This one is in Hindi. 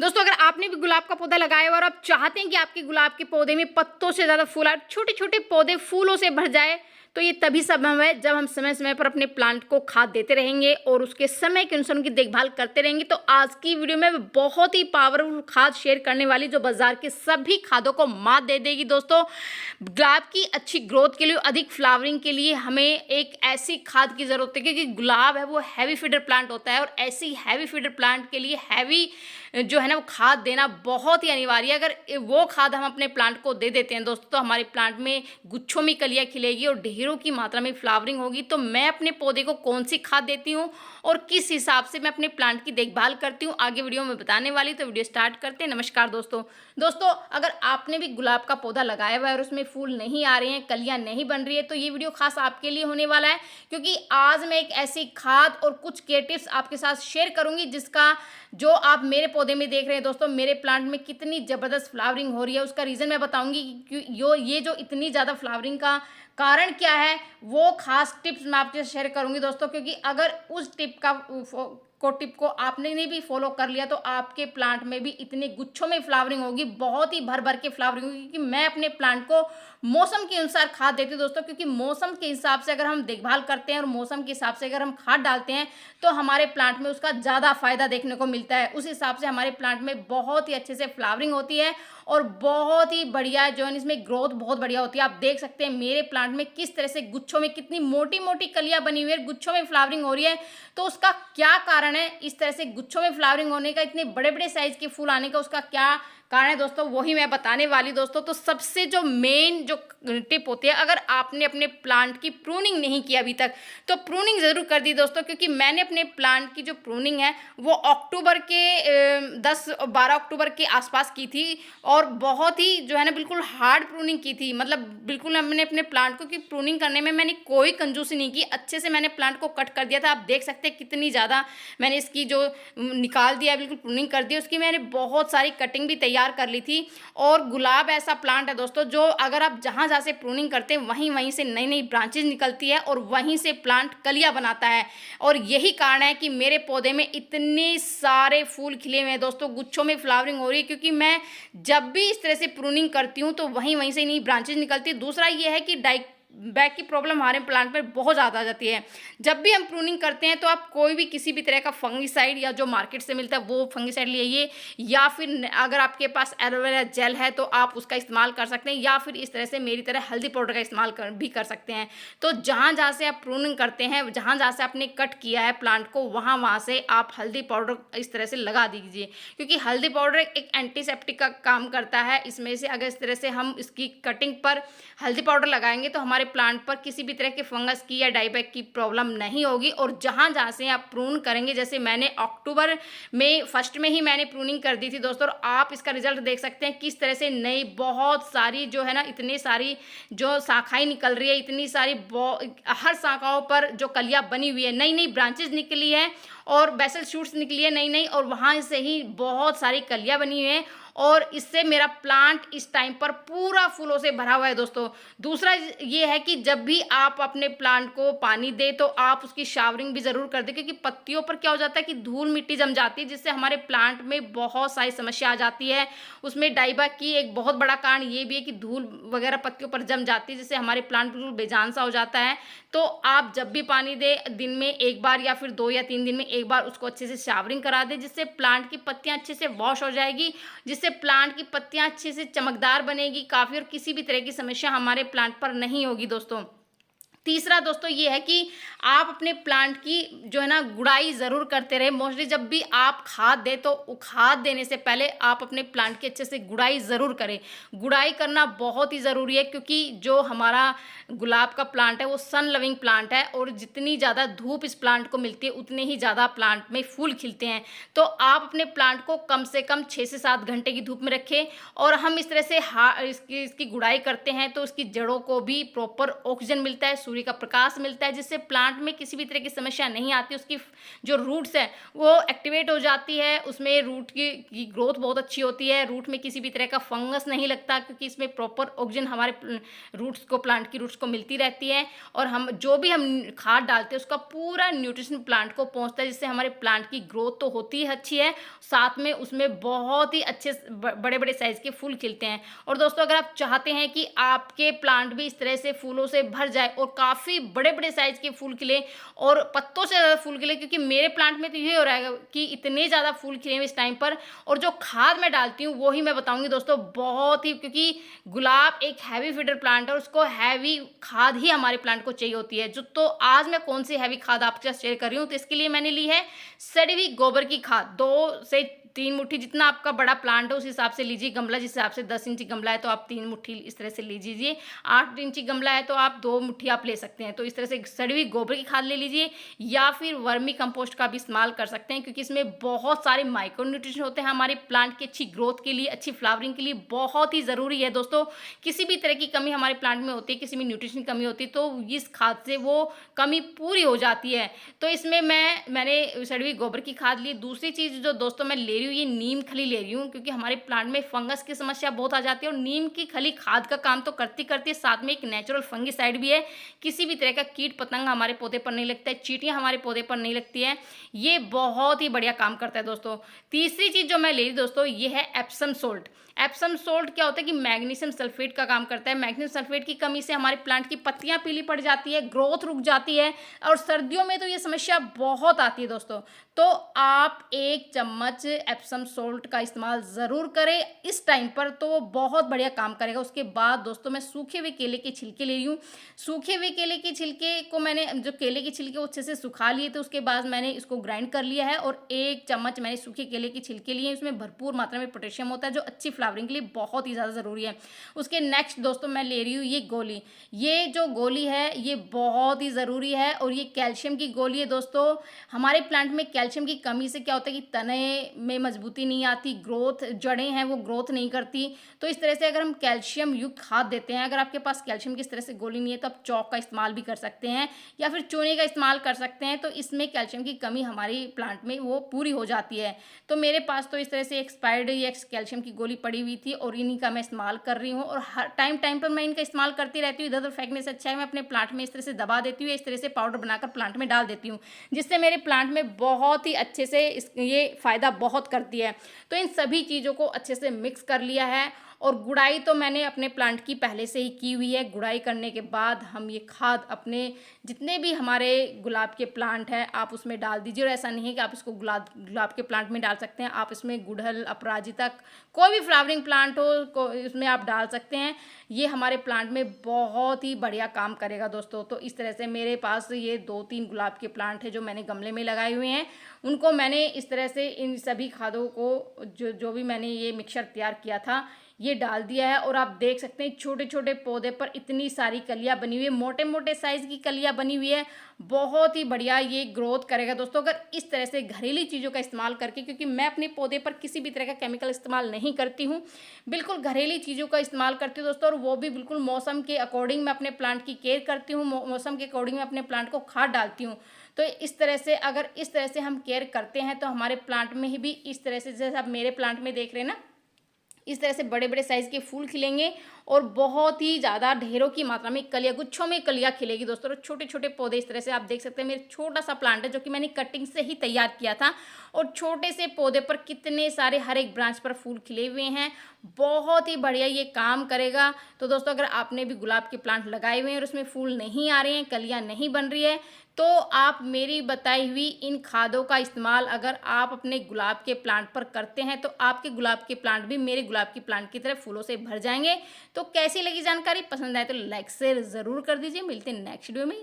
दोस्तों, अगर आपने भी गुलाब का पौधा लगाया हुआ और आप चाहते हैं कि आपके गुलाब के पौधे में पत्तों से ज़्यादा फूल आए, छोटे-छोटे पौधे फूलों से भर जाए, तो ये तभी संभव है जब हम समय-समय पर अपने प्लांट को खाद देते रहेंगे और उसके समय के अनुसार उनकी देखभाल करते रहेंगे। तो आज की वीडियो में मैं बहुत ही पावरफुल खाद शेयर करने वाली, जो बाजार के सभी खादों को मात दे देगी। दोस्तों, गुलाब की अच्छी ग्रोथ के लिए, अधिक फ्लावरिंग के लिए हमें एक ऐसी खाद की ज़रूरत है, क्योंकि गुलाब है वो हैवी फीडर प्लांट होता है और ऐसी हैवी फीडर प्लांट के लिए हैवी जो है ना वो खाद देना बहुत ही अनिवार्य है। अगर वो खाद हम अपने प्लांट को दे देते हैं दोस्तों, तो हमारे प्लांट में गुच्छों में कलियां खिलेगी और ढेरों की मात्रा में फ्लावरिंग होगी। तो मैं अपने पौधे को कौन सी खाद देती हूँ और किस हिसाब से मैं अपने प्लांट की देखभाल करती हूँ, आगे वीडियो में बताने वाली। तो वीडियो स्टार्ट करते हैं। नमस्कार दोस्तों, अगर आपने भी गुलाब का पौधा लगाया हुआ है और उसमें फूल नहीं आ रहे हैं, कलियां नहीं बन रही है, तो ये वीडियो खास आपके लिए होने वाला है, क्योंकि आज मैं एक ऐसी खाद और कुछ केयर टिप्स आपके साथ शेयर करूंगी जिसका जो आप मेरे पौधे में देख रहे हैं दोस्तों, मेरे प्लांट में कितनी ज़बरदस्त फ्लावरिंग हो रही है, उसका रीज़न मैं बताऊंगी कि ये जो इतनी ज़्यादा फ्लावरिंग का कारण क्या है, वो खास टिप्स मैं आपके साथ शेयर करूंगी दोस्तों। क्योंकि अगर उस टिप को आपने नहीं भी फॉलो कर लिया, तो आपके प्लांट में भी इतने गुच्छों में फ्लावरिंग होगी, बहुत ही भर भर के फ्लावरिंग होगी। क्योंकि मैं अपने प्लांट को मौसम के अनुसार खाद देती हूँ दोस्तों, क्योंकि मौसम के हिसाब से अगर हम देखभाल करते हैं और मौसम के हिसाब से अगर हम खाद डालते हैं, तो हमारे प्लांट में उसका ज़्यादा फायदा देखने को मिलता है। उस हिसाब से हमारे प्लांट में बहुत ही अच्छे से फ्लावरिंग होती है और बहुत ही बढ़िया जो है इसमें ग्रोथ बहुत बढ़िया होती है। आप देख सकते हैं मेरे प्लांट में किस तरह से गुच्छों में कितनी मोटी मोटी कलियां बनी हुई है, गुच्छों में फ्लावरिंग हो रही है। तो उसका क्या कारण है, इस तरह से गुच्छों में फ्लावरिंग होने का, इतने बड़े बड़े साइज के फूल आने का, उसका क्या कारण है दोस्तों, वही मैं बताने वाली दोस्तों। तो सबसे जो मेन जो टिप होती है, अगर आपने अपने प्लांट की प्रूनिंग नहीं की अभी तक, तो प्रूनिंग ज़रूर कर दी दोस्तों। क्योंकि मैंने अपने प्लांट की जो प्रूनिंग है वो अक्टूबर के 10-12 अक्टूबर के आसपास की थी, और बहुत ही जो है ना बिल्कुल हार्ड प्रूनिंग की थी। मतलब बिल्कुल हमने अपने प्लांट को की प्रूनिंग करने में मैंने कोई कंजूसी नहीं की, अच्छे से मैंने प्लांट को कट कर दिया था। आप देख सकते हैं कितनी ज़्यादा मैंने इसकी जो निकाल दिया, बिल्कुल प्रूनिंग कर दी। उसकी मैंने बहुत सारी कटिंग भी तैयार कर ली थी। और गुलाब ऐसा प्लांट है दोस्तों, जो अगर आप जहाँ जहाँ से प्रूनिंग करते हैं वहीं से नई नई ब्रांचेज निकलती है और वहीं से प्लांट कलियां बनाता है। और यही कारण है कि मेरे पौधे में इतने सारे फूल खिले हुए हैं दोस्तों, गुच्छों में फ्लावरिंग हो रही है, क्योंकि मैं जब भी इस तरह से प्रूनिंग करती हूँ तो वहीं से नई ब्रांचेज निकलती है। दूसरा ये है कि बैक की प्रॉब्लम हमारे प्लांट में बहुत ज़्यादा आ जाती है। जब भी हम प्रूनिंग करते हैं तो आप कोई भी किसी भी तरह का फंगिसाइड या जो मार्केट से मिलता है वो फंगिसाइड लिए, या फिर अगर आपके पास एलोवेरा जेल है तो आप उसका इस्तेमाल कर सकते हैं, या फिर इस तरह से मेरी तरह हल्दी पाउडर का इस्तेमाल भी कर सकते हैं। तो जहाँ जहाँ से आप प्रूनिंग करते हैं, जहाँ जहाँ से आपने कट किया है प्लांट को, वहाँ से आप हल्दी पाउडर इस तरह से लगा दीजिए। क्योंकि हल्दी पाउडर एक एंटीसेप्टिक का काम करता है। इसमें से अगर इस तरह से हम इसकी कटिंग पर हल्दी पाउडर लगाएंगे तो हमारे प्लांट पर किसी भी तरह के फंगस की या डाईबैक की प्रॉब्लम नहीं होगी। और जहाँ जहाँ से आप प्रून करेंगे, जैसे मैंने अक्टूबर में फर्स्ट में ही मैंने प्रूनिंग कर दी थी दोस्तों, और आप इसका रिजल्ट देख सकते हैं किस तरह से नई बहुत सारी जो है ना इतनी सारी जो शाखाएं निकल रही है, इतनी सारी हर शाखाओं पर जो कलियां बनी हुई है, नई नई ब्रांचेज निकली है और बेसल शूट्स निकली है नई नई, और वहाँ से ही बहुत सारी कलियां बनी हुई हैं। और इससे मेरा प्लांट इस टाइम पर पूरा फूलों से भरा हुआ है दोस्तों। दूसरा ये है कि जब भी आप अपने प्लांट को पानी दें तो आप उसकी शावरिंग भी ज़रूर कर दें, क्योंकि पत्तियों पर क्या हो जाता है कि धूल मिट्टी जम जाती है, जिससे हमारे प्लांट में बहुत सारी समस्या आ जाती है। उसमें डाईबैक की एक बहुत बड़ा कारण ये भी है कि धूल वगैरह पत्तियों पर जम जाती है, जिससे हमारे प्लांट बिल्कुल बेजान सा हो जाता है। तो आप जब भी पानी दें, दिन में एक बार या फिर 2 या 3 दिन में एक बार उसको अच्छे से शावरिंग करा दें, जिससे प्लांट की पत्तियाँ अच्छे से वॉश हो जाएगी, जिससे प्लांट की पत्तियां अच्छे से चमकदार बनेगी काफ़ी, और किसी भी तरह की समस्या हमारे प्लांट पर नहीं होगी दोस्तों। तीसरा दोस्तों ये है कि आप अपने प्लांट की जो है ना गुड़ाई ज़रूर करते रहे। मोस्टली जब भी आप खाद दें तो खाद देने से पहले आप अपने प्लांट की अच्छे से गुड़ाई ज़रूर करें। गुड़ाई करना बहुत ही ज़रूरी है, क्योंकि जो हमारा गुलाब का प्लांट है वो सन लविंग प्लांट है, और जितनी ज़्यादा धूप इस प्लांट को मिलती है उतने ही ज़्यादा प्लांट में फूल खिलते हैं। तो आप अपने प्लांट को कम से कम 6 से 7 घंटे की धूप में रखें। और हम इस तरह से इसकी गुड़ाई करते हैं तो उसकी जड़ों को भी प्रॉपर ऑक्सीजन मिलता है, सूर्य का प्रकाश मिलता है, जिससे प्लांट में किसी भी तरह की समस्या नहीं आती। उसकी जो रूट्स हैं वो एक्टिवेट हो जाती है, उसमें रूट की ग्रोथ बहुत अच्छी होती है, रूट में किसी भी तरह का फंगस नहीं लगता, क्योंकि इसमें प्रॉपर ऑक्सीजन हमारे रूट्स को, प्लांट की रूट्स को मिलती रहती है। और हम जो भी हम खाद डालते हैं उसका पूरा न्यूट्रिशन प्लांट को पहुंचता है, जिससे हमारे प्लांट की ग्रोथ तो होती है अच्छी है, साथ में उसमें बहुत ही अच्छे बड़े बड़े साइज के फूल खिलते हैं। और दोस्तों, अगर आप चाहते हैं कि आपके प्लांट भी इस तरह से फूलों से भर जाए और काफ़ी बड़े बड़े साइज के फूल खिले और पत्तों से ज़्यादा फूल खिले, क्योंकि मेरे प्लांट में तो ये हो रहा है कि इतने ज़्यादा फूल खिले हैं इस टाइम पर, और जो खाद मैं डालती हूँ वो ही मैं बताऊंगी दोस्तों। बहुत ही, क्योंकि गुलाब एक हैवी फीडर प्लांट है और उसको हैवी खाद ही हमारे प्लांट को चाहिए होती है। जो तो आज मैं कौन सी हैवी खाद आपके साथ शेयर कर रही हूँ, तो इसके लिए मैंने ली है सड़ी हुई गोबर की खाद। 2 से 3 मुट्ठी, जितना आपका बड़ा प्लांट है उस हिसाब से लीजिए। गमला जिस हिसाब से 10 इंची गमला है तो आप 3 मुट्ठी इस तरह से लीजिए। 8 इंची गमला है तो आप 2 मुट्ठी आप ले सकते हैं। तो इस तरह से सड़ी हुई गोबर की खाद ले लीजिए, या फिर वर्मी कंपोस्ट का भी इस्तेमाल कर सकते हैं, क्योंकि इसमें बहुत सारे माइक्रो न्यूट्रिशन होते हैं हमारे प्लांट की अच्छी ग्रोथ के लिए, अच्छी फ्लावरिंग के लिए बहुत ही ज़रूरी है दोस्तों। किसी भी तरह की कमी हमारे प्लांट में होती है, किसी भी न्यूट्रिशन की कमी होती है, तो इस खाद से वो कमी पूरी हो जाती है। तो इसमें मैंने सड़ी हुई गोबर की खाद ली। दूसरी चीज़ जो दोस्तों मैं ले रही हूँ, ये नीम खली ले रही हूँ, क्योंकि हमारे प्लांट में फंगस की समस्या बहुत आ जाती है, और नीम की खली खाद का काम तो करती करती, साथ में एक नेचुरल फंगिसाइड भी है। किसी भी तरह का कीट पतंग हमारे पौधे पर नहीं लगता है, चींटियाँ हमारे पौधे पर नहीं लगती है, ये बहुत ही बढ़िया काम करता है दोस्तों। तीसरी चीज़ जो मैं ले रही दोस्तों, ये है एप्सम सोल्ट। एप्सम सोल्ट क्या होता है कि मैग्नीशियम सल्फेट का काम करता है। मैग्नीशियम सल्फेट की कमी से हमारे प्लांट की पत्तियां पीली पड़ जाती है, ग्रोथ रुक जाती है, और सर्दियों में तो ये समस्या बहुत आती है दोस्तों। तो आप 1 चम्मच एप्सम सोल्ट का इस्तेमाल ज़रूर करें इस टाइम पर, तो वो बहुत बढ़िया काम करेगा। उसके बाद दोस्तों, मैं सूखे हुए केले के छिलके ले रही हूँ। सूखे हुए केले के छिलके को मैंने, जो केले के छिलके अच्छे से सुखा लिए थे, उसके बाद मैंने इसको ग्राइंड कर लिया है, और 1 चम्मच मैंने सूखे केले के छिलके लिए। इसमें भरपूर मात्रा में पोटेशियम होता है, जो अच्छी फ्लावरिंग के लिए बहुत ही ज़्यादा ज़रूरी है। उसके नेक्स्ट दोस्तों मैं ले रही हूँ ये गोली। ये जो गोली है ये बहुत ही ज़रूरी है, और ये कैल्शियम की गोली है दोस्तों। हमारे प्लांट में कैल्शियम की कमी से क्या होता है कि तने में मजबूती नहीं आती, ग्रोथ, जड़ें हैं वो ग्रोथ नहीं करती। तो इस तरह से अगर हम कैल्शियम युक्त खाद देते हैं, अगर आपके पास कैल्शियम की इस तरह से गोली नहीं है, तो आप चौक का इस्तेमाल भी कर सकते हैं, या फिर चूने का इस्तेमाल कर सकते हैं। तो इसमें कैल्शियम की कमी हमारी प्लांट में वो पूरी हो जाती है। तो मेरे पास तो इस तरह से एक्सपायर्ड ये कैल्शियम की गोली पड़ी हुई थी, और इन्हीं का मैं इस्तेमाल कर रही हूँ, और हर टाइम पर मैं इनका इस्तेमाल करती रहती हूँ। इधर उधर फेंकने से अच्छा है मैं अपने प्लांट में इस तरह से दबा देती हूँ, इस तरह से पाउडर बनाकर प्लांट में डाल देती हूँ, जिससे मेरे प्लांट में बहुत ही अच्छे से ये फ़ायदा बहुत करती है। तो इन सभी चीज़ों को अच्छे से मिक्स कर लिया है, और गुड़ाई तो मैंने अपने प्लांट की पहले से ही की हुई है। गुड़ाई करने के बाद हम ये खाद अपने जितने भी हमारे गुलाब के प्लांट हैं आप उसमें डाल दीजिए। और ऐसा नहीं है कि आप इसको गुलाब के प्लांट में डाल सकते हैं, आप इसमें गुड़हल, अपराजिता, कोई भी फ्लावरिंग प्लांट हो इसमें आप डाल सकते हैं। ये हमारे प्लांट में बहुत ही बढ़िया काम करेगा दोस्तों। तो इस तरह से मेरे पास ये 2-3 गुलाब के प्लांट हैं जो मैंने गमले में लगाए हुए हैं, उनको मैंने इस तरह से इन सभी खादों को जो भी मैंने ये मिक्सचर तैयार किया था ये डाल दिया है। और आप देख सकते हैं छोटे छोटे पौधे पर इतनी सारी कलियां बनी हुई है, मोटे मोटे साइज की कलियां बनी हुई है, बहुत ही बढ़िया ये ग्रोथ करेगा दोस्तों। अगर इस तरह से घरेलू चीज़ों का इस्तेमाल करके, क्योंकि मैं अपने पौधे पर किसी भी तरह का केमिकल इस्तेमाल नहीं करती हूँ, बिल्कुल घरेलू चीज़ों का इस्तेमाल करती हूँ दोस्तों, और वो भी बिल्कुल मौसम के अकॉर्डिंग मैं अपने प्लांट की केयर करती हूँ, मौसम के अकॉर्डिंग मैं अपने प्लांट को खाद डालती हूँ। तो इस तरह से अगर इस तरह से हम केयर करते हैं तो हमारे प्लांट में ही भी इस तरह से, जैसे आप मेरे प्लांट में देख रहे हैं ना, इस तरह से बड़े बड़े साइज़ के फूल खिलेंगे, और बहुत ही ज़्यादा ढेरों की मात्रा में कलियाँ, गुच्छों में कलियाँ खिलेगी दोस्तों। और छोटे छोटे पौधे इस तरह से आप देख सकते हैं। मेरे छोटा सा प्लांट है जो कि मैंने कटिंग से ही तैयार किया था, और छोटे से पौधे पर कितने सारे हर एक ब्रांच पर फूल खिले हुए हैं, बहुत ही बढ़िया ये काम करेगा। तो दोस्तों, अगर आपने भी गुलाब के प्लांट लगाए हुए हैं और उसमें फूल नहीं आ रहे हैं, कलियाँ नहीं बन रही है, तो आप मेरी बताई हुई इन खादों का इस्तेमाल अगर आप अपने गुलाब के प्लांट पर करते हैं, तो आपके गुलाब के प्लांट भी मेरे गुलाब के प्लांट की तरह फूलों से भर जाएंगे। तो कैसी लगी जानकारी? पसंद आए तो लाइक शेयर ज़रूर कर दीजिए। मिलते हैं नेक्स्ट वीडियो में।